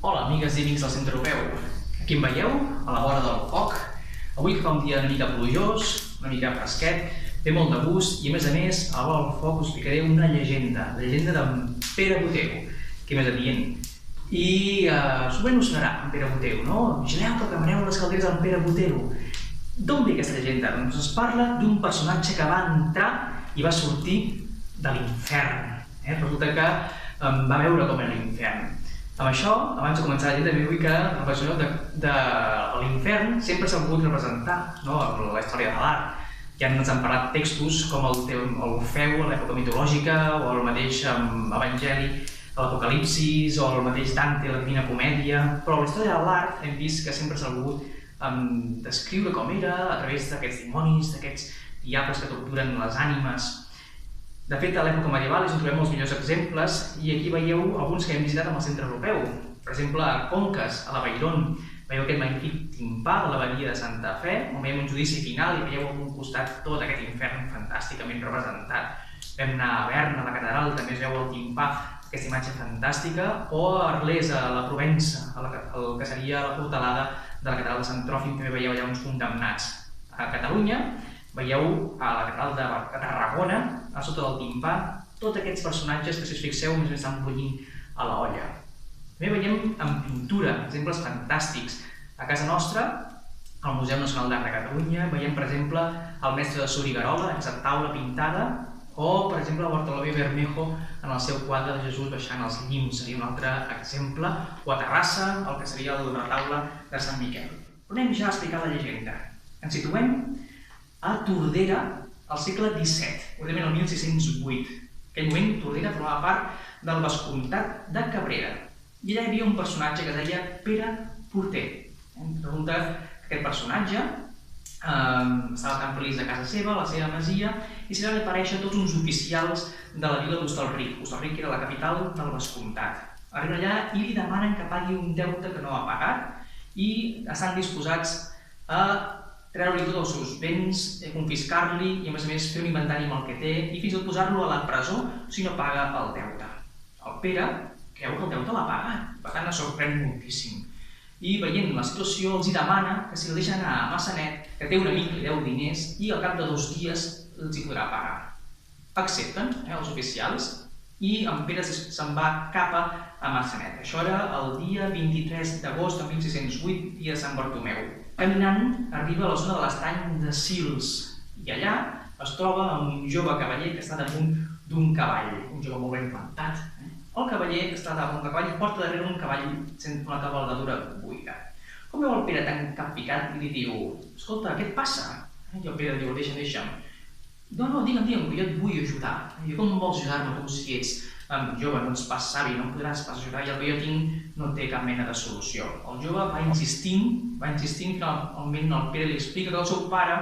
Hola, amigues i amics del Centre Europeu. Aquí em veieu, a la vora del foc. Avui que fa un dia una mica plujós, una mica fresquet, té molt de gust i, a més, a la vora del foc us explicaré una llegenda, la llegenda d'en Pere Boteu, que més adient. I sovint us sonarà en Pere Boteu, no? Vigileu que cremareu les calderes en Pere Boteu. D'on ve aquesta llegenda? Doncs es parla d'un personatge que va entrar i va sortir de l'infern. Resulta que va veure com era l'infern. Amb això, abans de començar la llegenda, també vull que reflexioneu de l'infern sempre s'ha volgut representar, no? En la història de l'art. Ja ens han parlat textos com l'Orfeu a l'època mitològica, o el mateix Evangeli a l'Apocalipsis, o el mateix Dante a la Divina Comèdia, però a la història de l'art hem vist que sempre s'ha volgut descriure com era a través d'aquests dimonis, d'aquests diables que torturen les ànimes. De fet, a l'època medieval és on trobem els millors exemples i aquí veieu alguns que hem visitat amb el Centre Europeu. Per exemple, a Conques, a la Valld'Hebron, veieu aquest magnífic timpà de l'abadia de Santa Fe, on veiem un judici final i veieu a un costat tot aquest infern fantàsticament representat. Vam anar a Berna, a la catedral, també es veu el timpà, aquesta imatge fantàstica, o a Arles, a la Provença, el que seria la portalada de la catedral de Sant Tròfim, també veieu allà uns condemnats. A Catalunya veieu a la catedral de Tarragona, a sota del timpà, tots aquests personatges que, si us fixeu, més o menys estan bullint a l'olla. També veiem en pintura exemples fantàstics. A casa nostra, al Museu Nacional d'Art de Catalunya, veiem, per exemple, el mestre de Soriguerola, aquesta taula pintada, o, per exemple, Bartolomé Bermejo en el seu quadre de Jesús baixant els llims, seria un altre exemple, o a Terrassa, el que seria el retaule de Sant Miquel. Però anem ja a explicar la llegenda. Ens situem a Tordera, al segle XVII, concretament el 1608. En aquell moment, Tordera formava part del vescomtat de Cabrera. I allà hi havia un personatge que es deia Pere Porter. Resulta que aquest personatge estava tan feliç a casa seva, a la seva masia, i s'hi van aparèixer tots uns oficials de la vila d'Hostalric. Hostalric era la capital del vescomtat. Arriben allà i li demanen que pagui un deute que no ha pagat i estan disposats a treure-li tots els seus béns, confiscar-li i, a més, fer un inventari amb el que té i fins i tot posar-lo a la presó si no paga el deute. El Pere creu que el deute l'ha pagat, per tant es sorprèn moltíssim. I veient la situació els demana que si el deixa anar a Massanet, que té un amic que li deu diners i al cap de 2 dies els hi podrà pagar. Accepten els oficials i en Pere se'n va cap a Massanet. Això era el dia 23 d'agost de 1608, dia de Sant Bartomeu. Caminant, arriba a la zona de l'estany de Sils i allà es troba amb un jove cavaller que està damunt d'un cavall, un jove molt ben plantat. El cavaller que està damunt d'un cavall porta darrere un cavall sense una cavalgadura buida. Com veu el Pere tan capficat i li diu: escolta, què et passa? I el Pere diu: deixa'm. No, digue'm, que jo et vull ajudar. I com vols ajudar-me tu si ets jove, no ets pas savi, no em podràs pas ajudar i el que jo tinc no té cap mena de solució. El jove va insistint, finalment el Pere li explica que el seu pare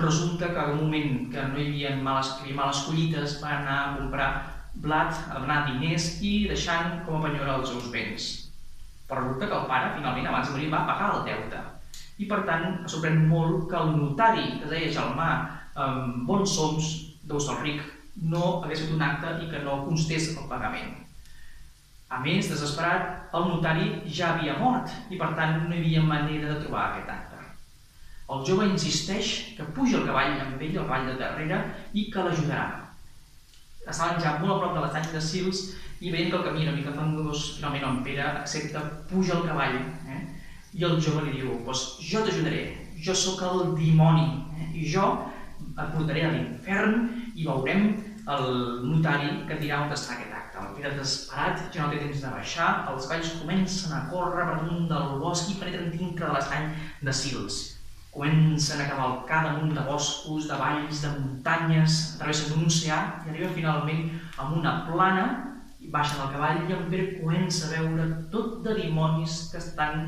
resulta que en un moment que no hi havia males collites va anar a comprar blat, a demanar diners i deixant com a penyora els seus béns. Però resulta que el pare, finalment, abans de morir, va pagar el deute. I per tant, es sorprèn molt que el notari, que es deia Gelmà Bonsoms d'Hostalric, no hagués fet un acte i que no constés el pagament. A més, desesperat, el notari ja havia mort i per tant no hi havia manera de trobar aquest acte. El jove insisteix que puja el cavall amb ell, el cavall de darrere, i que l'ajudarà. Estaven ja molt a prop de l'estany de Sils i veient que el camí era una mica fangós, finalment en Pere accepta, puja el cavall i el jove li diu: jo t'ajudaré, jo sóc el dimoni i jo et portaré a l'infern i veurem el notari que et dirà on està aquest acte. El Pere desesperat ja no té temps de baixar, els cavalls comencen a córrer per damunt del bosc i penetren dintre de l'estany de Sils. Comencen a cavalcar damunt de boscos, de valls, de muntanyes, travessen un oceà i arriben finalment a una plana i baixen el cavall i en Pere comença a veure tot de dimonis que estan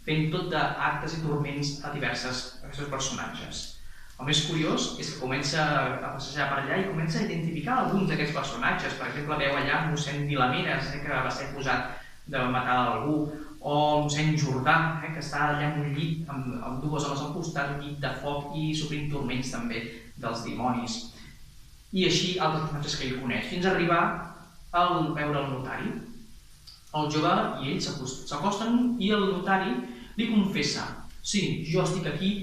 fent tot d'actes i turments a diversos personatges. El més curiós és que comença a passejar per allà i comença a identificar alguns d'aquests personatges. Per exemple, veu allà mossèn Vilameres, que va ser acusat de matar algú, o mossèn Jordà, que està allà en un llit amb 2 homes al costat, un llit de foc i sofrint turments també dels dimonis. I així altres personatges que ell coneix, fins a arribar a veure el notari. El jove i ell s'acosten i el notari li confessa: sí, jo estic aquí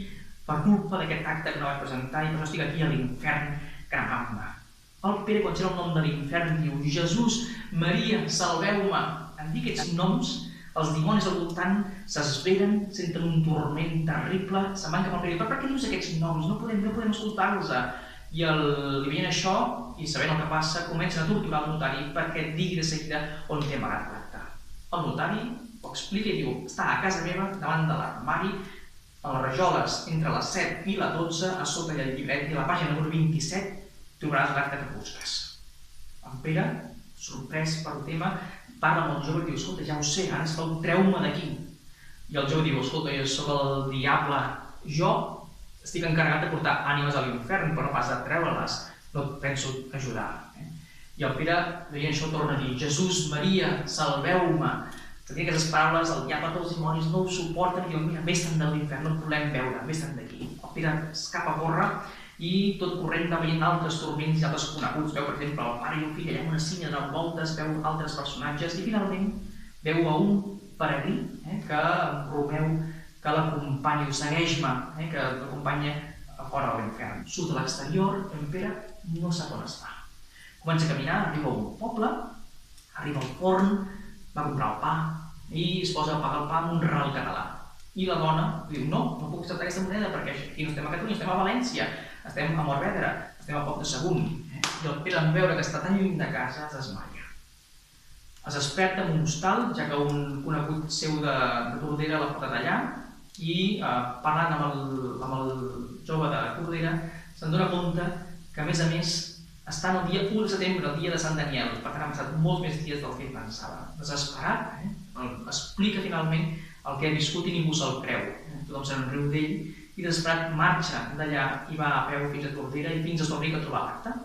per culpa d'aquest acte que no vaig presentar i per això estic aquí a l'infern cremant-me. El Pere, quan sent el nom de l'infern, diu: Jesús, Maria, salveu-me. En dir aquests noms, els dimonis al voltant s'esveren, senten un turment terrible, se'n van cap al Pere. Per què dius aquests noms? No podem escoltar-los. I li veient això, i sabent el que passa, comencen a torturar el notari perquè digui de seguida on té amagat l'acte. El notari ho explica i diu: està a casa meva, davant de l'armari, a les rajoles, entre les 7 i la 12, a sota del llibret, i a la pàgina número 27, trobaràs l'acte que busques. En Pere, sorprès pel tema, parla amb el jove i diu: escolta, ja ho sé, ara escolta, treu-me d'aquí. I el jove diu: escolta, jo soc el diable, jo estic encarregat de portar ànimes a l'infern, però no pas de treure-les, no et penso ajudar. I el Pere, veient això, torna a dir: Jesús, Maria, salveu-me. Tenia aquestes paraules, el diable, tots els dimonis no ho suporten i diuen: mira, vés-te'n de l'infern, no et volem veure, vés-te'n d'aquí. El Pere escapa a corre i tot corrent va veient altres turments i altres coneguts. Veu, per exemple, el pare i el fill allà en una sínia de voltes, veu altres personatges i finalment veu a un peregrí, que Romeu, que l'acompanya, diu: segueix-me, que l'acompanya a fora de l'infern. Surt a l'exterior, en Pere no sap on està. Comença a caminar, arriba a un poble, arriba al forn, va comprar el pa i es posa a pagar el pa amb un ral català. I la dona diu: no puc acceptar aquesta moneda perquè aquí no estem a Catalunya, estem a València, estem a Morvedre, estem a poc de Sagunt. I el Pere, en veure que està tan lluny de casa, es desmaia. Es desperta en un hostal, ja que un conegut seu de Tordera l'ha portat allà, i parlant amb el jove de Tordera se'n dona compte que, a més, està el dia 1 de setembre, el dia de Sant Daniel. Per tant, han passat molts més dies del que ell pensava. Desesperat, explica finalment el que ha viscut i ningú se'l creu. Tothom se'n riu d'ell i desesperat marxa d'allà i va a peu fins a Tordera i fins a Estorric a trobar l'acte.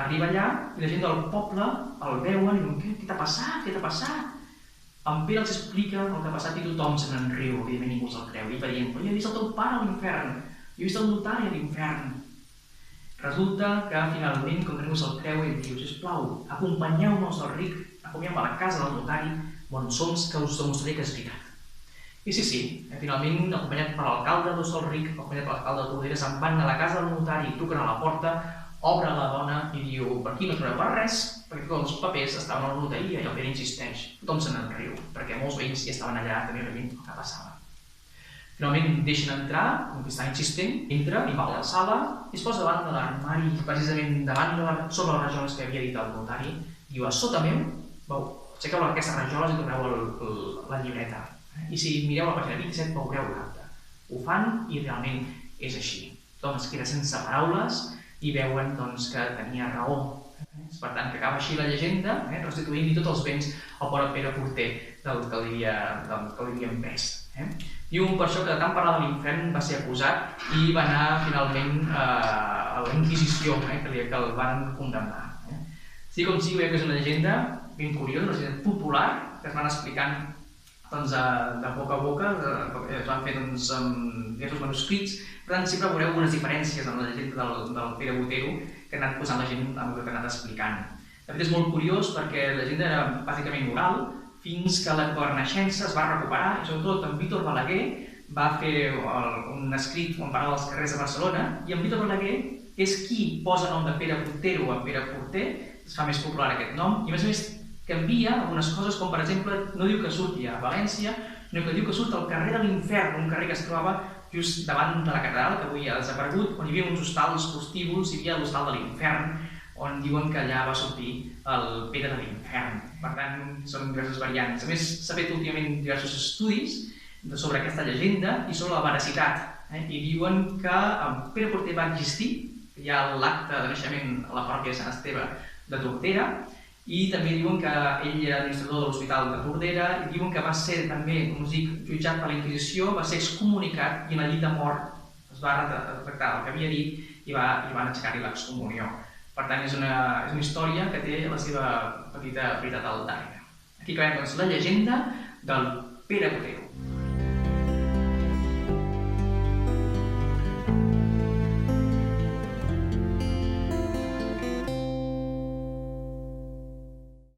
Arriba allà i la gent del poble el veuen i diuen: què t'ha passat? Què t'ha passat? En Pere els explica el que ha passat i tothom se n'en riu, evidentment ningú se'l creu. I va dient: però jo he vist el teu pare a l'infern, jo he vist el notari a l'infern. Resulta que finalment, com que ningú se'l creu, ell diu: sisplau, acompanyeu-me a Estorric, acompanyeu-me a la casa del notari, on som, que us demostraré que és veritat. I sí, finalment, acompanyat per l'alcalde d'Hostalric, acompanyat per l'alcalde de Tordera, se'n van a la casa del notari, truquen a la porta, obre la dona i diu: per aquí no trobeu per res, perquè tots els papers estaven a la notaria. I el Pere insisteix. Tothom se n'en riu, perquè molts veïns ja estaven allà també veient el que passava. Finalment deixen entrar, com que està insistent, entra i va a la sala i es posa davant de l'armari, precisament davant sobre les rajoles que havia dit el notari. Diu: a sota meu, aixequeu aquestes rajoles i torneu la llibreta. I si mireu la pàgina 27 veureu l'acte. Ho fan i realment és així. Tothom es queda sense paraules i veuen que tenia raó. Per tant, que acaba així la llegenda, restituint-li tots els béns al pobre Pere Porter del que li havia empès. Diu per això que de tant parlar de l'infern va ser acusat i va anar finalment a la Inquisició, que el van condemnar. Sí com sigui, veiem que és una llegenda ben curiosa, una llegenda popular, que es van explicant de boca a boca, es van fer diversos manuscrits. Per tant, sempre veureu algunes diferències en la llegenda del Pere Botero que ha anat posant la gent amb el que ha anat explicant. De fet, és molt curiós perquè la llegenda era bàsicament oral fins que la Renaixença es va recuperar i sobretot en Víctor Balaguer va fer un escrit on parlava dels carrers de Barcelona i en Víctor Balaguer és qui posa el nom de Pere Botero a Pere Porter, es fa més popular aquest nom i a més canvia algunes coses, com per exemple, no diu que surti a València, sinó que diu que surt al carrer de l'Infern, un carrer que es troba just davant de la catedral, que avui ha desaparegut, on hi havia uns hostals prostíbuls, hi havia l'hostal de l'Infern, on diuen que allà va sortir el Pere de l'Infern. Per tant, són diverses variants. A més, s'ha fet últimament diversos estudis sobre aquesta llegenda i sobre la veracitat. I diuen que Pere Porter va existir, hi ha l'acte de naixement a la parròquia de Sant Esteve de Tordera, i també diuen que ell era administrador de l'Hospital de Tordera i diuen que va ser també, com us dic, jutjat per la Inquisició, va ser excomunicat i en el llit de mort es va retractar el que havia dit i van aixecar-li l'excomunió. Per tant, és una història que té la seva petita veritat al darrere. Aquí acabem la llegenda del Pere Botero.